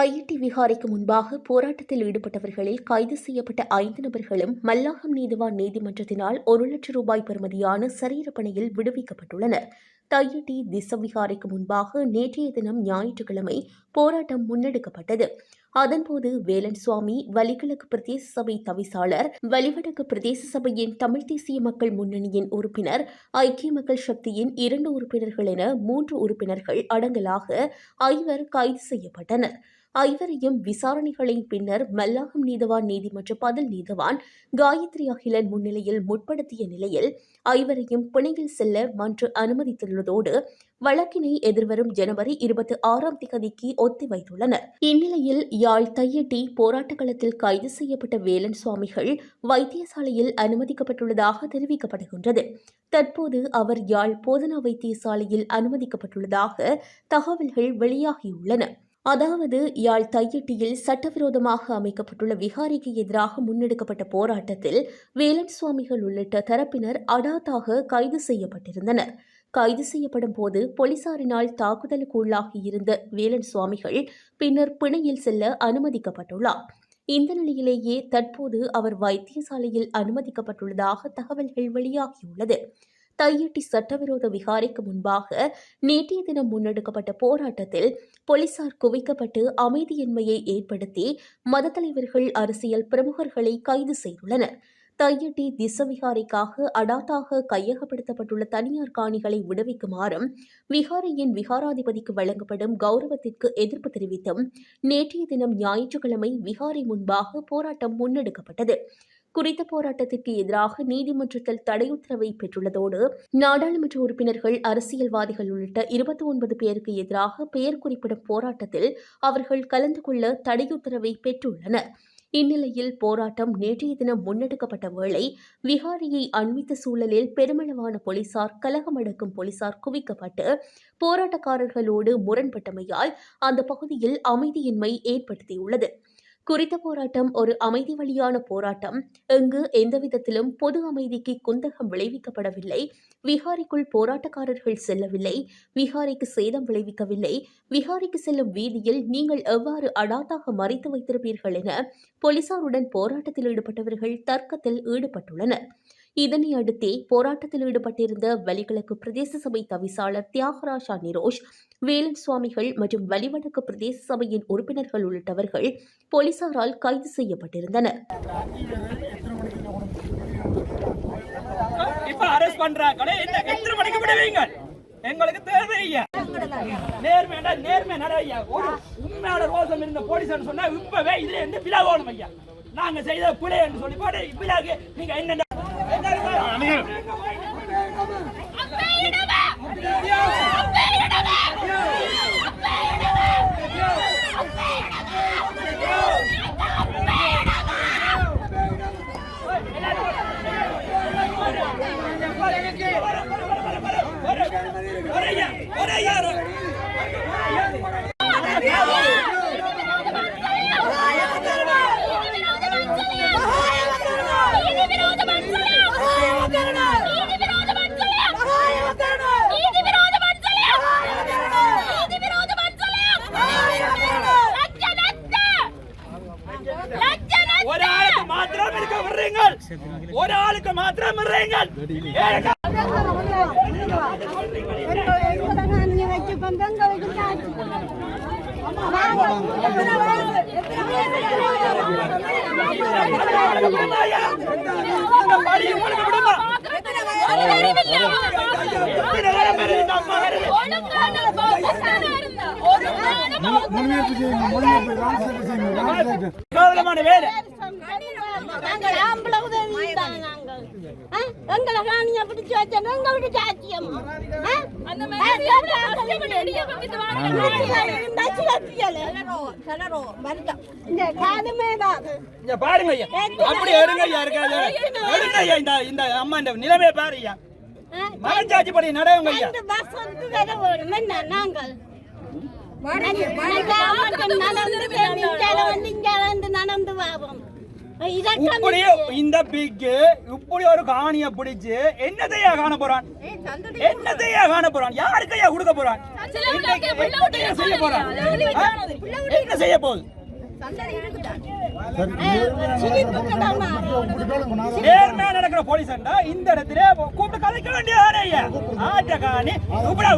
தையிட்டி விகாரைக்கு முன்பாக போராட்டத்தில் ஈடுபட்டவர்களில் கைது செய்யப்பட்ட 5 நபர்களும் மல்லாகம் நீதிவான் நீதிமன்றத்தினால் 1 லட்சம் ரூபாய் பெறுமதியான சரீரப்பணியில் விடுவிக்கப்பட்டுள்ளனர். தையிட்டி திசவிகாரைக்கு முன்பாக நேற்றைய தினம் ஞாயிற்றுக்கிழமை போராட்டம் முன்னெடுக்கப்பட்டது. அதன்போது வேலன் சுவாமி வலிகிழக்கு பிரதேச சபை தவிசாளர், வலிவடக்கு பிரதேச சபையின் தமிழ் தேசிய மக்கள் முன்னணியின் உறுப்பினர், ஐக்கிய மக்கள் சக்தியின் 2 உறுப்பினர்கள் என 3 உறுப்பினர்கள் அடங்கலாக 5 கைது செய்யப்பட்டனர். 5 விசாரணைகளின் பின்னர் மல்லாகம் நீதவான் நீதிமன்ற பதில் நீதவான் காயத்ரி அகிலன் முன்னிலையில் முற்படுத்திய நிலையில் 5 பிணையில் செல்ல மன்று அனுமதித்துள்ளதோடு வழக்கினை எதிர்வரும் ஜனவரி 26ஆம் தேதிக்கு ஒத்திவைத்துள்ளனர். இந்நிலையில் யாழ் தையிட்டி போராட்ட களத்தில் கைது செய்யப்பட்ட வேலன் சுவாமிகள் வைத்தியசாலையில் அனுமதிக்கப்பட்டுள்ளதாக தெரிவிக்கப்படுகின்றது. தற்போது அவர் யாழ் போதனா வைத்தியசாலையில் அனுமதிக்கப்பட்டுள்ளதாக தகவல்கள் வெளியாகியுள்ளன. அதாவது யாழ் தையிட்டியில் சட்டவிரோதமாக அமைக்கப்பட்டுள்ள விகாரைக்கு எதிராக முன்னெடுக்கப்பட்ட போராட்டத்தில் வேலன் சுவாமிகள் உள்ளிட்ட தரப்பினர் அடாத்தாக கைது செய்யப்பட்டிருந்தனர். கைது செய்யப்படும் போது போலீசாரினால் தாக்குதலுக்கு உள்ளாகியிருந்த வேலன் சுவாமிகள் பின்னர் பிணையில் செல்ல அனுமதிக்கப்பட்டுள்ளார். இந்த நிலையிலேயே தற்போது அவர் வைத்தியசாலையில் அனுமதிக்கப்பட்டுள்ளதாக தகவல்கள் வெளியாகியுள்ளது. தையிட்டி சட்டவிரோத விகாரைக்கு முன்பாக நேற்றைய தினம் முன்னெடுக்கப்பட்ட போராட்டத்தில் போலீசார் குவிக்கப்பட்டு அமைதியின்மையை ஏற்படுத்தி மத தலைவர்கள், அரசியல் பிரமுகர்களை கைது செய்துள்ளனர். தையிட்டி திசவிகாரைக்காக அடாத்தாக கையகப்படுத்தப்பட்டுள்ள தனியார் காணிகளை விடுவிக்குமாறும் விகாரையின் விகாராதிபதிக்கு வழங்கப்படும் கௌரவத்திற்கு எதிர்ப்பு தெரிவித்தும் நேற்றைய தினம் ஞாயிற்றுக்கிழமை விகாரை முன்பாக போராட்டம் முன்னெடுக்கப்பட்டது. குறித்த போராட்டத்திற்கு எதிராக நீதிமன்றத்தில் தடை உத்தரவை பெற்றுள்ளதோடு நாடாளுமன்ற உறுப்பினர்கள், அரசியல்வாதிகள் உள்ளிட்ட 29 பேருக்கு எதிராக பெயர் குறிப்பிடும் போராட்டத்தில் அவர்கள் கலந்து கொள்ள தடை உத்தரவை பெற்றுள்ளனர். இந்நிலையில் போராட்டம் நேற்றைய தினம் முன்னெடுக்கப்பட்ட வேளை விகாரியை அண்மித்த சூழலில் பெருமளவான போலீசார், கலகமடக்கும் போலீசார் குவிக்கப்பட்டு போராட்டக்காரர்களோடு முரண்பட்டமையால் அந்த பகுதியில் அமைதியின்மை ஏற்படுத்தியுள்ளது. குறித்த போராட்டம் ஒரு அமைதி வழியான போராட்டம். இங்கு எந்தவிதத்திலும் பொது அமைதிக்கு குந்தகம் விளைவிக்கப்படவில்லை. விகாரைக்குள் போராட்டக்காரர்கள் செல்லவில்லை. விகாரைக்கு சேதம் விளைவிக்கவில்லை. விகாரைக்கு செல்லும் வீதியில் நீங்கள் எவ்வாறு அடாத்தாக மறைத்து வைத்திருப்பீர்கள் என போலீசாருடன் போராட்டத்தில் ஈடுபட்டவர்கள் தர்க்கத்தில் ஈடுபட்டுள்ளனர். இதனை அடுத்தே போராட்டத்தில் ஈடுபட்டிருந்த வலிகிழக்கு பிரதேச சபை தவிசாளர் தியாகராஜா நிரோஷ், வேலன் சுவாமிகள் மற்றும் வலிவடக்கு பிரதேச சபையின் உறுப்பினர்கள் உள்ளிட்டவர்கள் போலீசாரால் கைது செய்யப்பட்டிருந்தனர். எங்களுக்கு தேவையா நேர்மை நிறைய ஒரு உண்மையான ரோசம் இருந்த போலீஸ் சொன்னா இப்பவே இதுல இருந்து விலகணும் ஐயா. நாங்க செய்த பிழை என்று சொல்லி போட்டு விலகு. நீங்க என்ன ஒராளுக்கு மாத்திரம் கவனமான வேலை எங்களை காணிய பிடிச்சு வச்சா எங்க சாத்தியம் பாருங்க அப்படி எடுங்க இந்த அம்மா இந்த நிலைமையை பாருங்க மகஞ்சாட்சி படி நடவுங்க நடந்து வாவோம் இப்படி இந்த பிக்கு இப்படி ஒரு காணிய பிடிச்சு என்னதையா காண போறான், என்னதையா காண போறான், யாருக்கையா கொடுக்க போறான், என்னத்தையா செய்ய போறான், என்ன செய்ய போகுது? நேர்மையா நடக்கிற போலீஸ் இந்த இடத்துல கூப்பிட்டு கதைக்க வேண்டியதானே ஐயா. ஆட்ட காணி இப்படி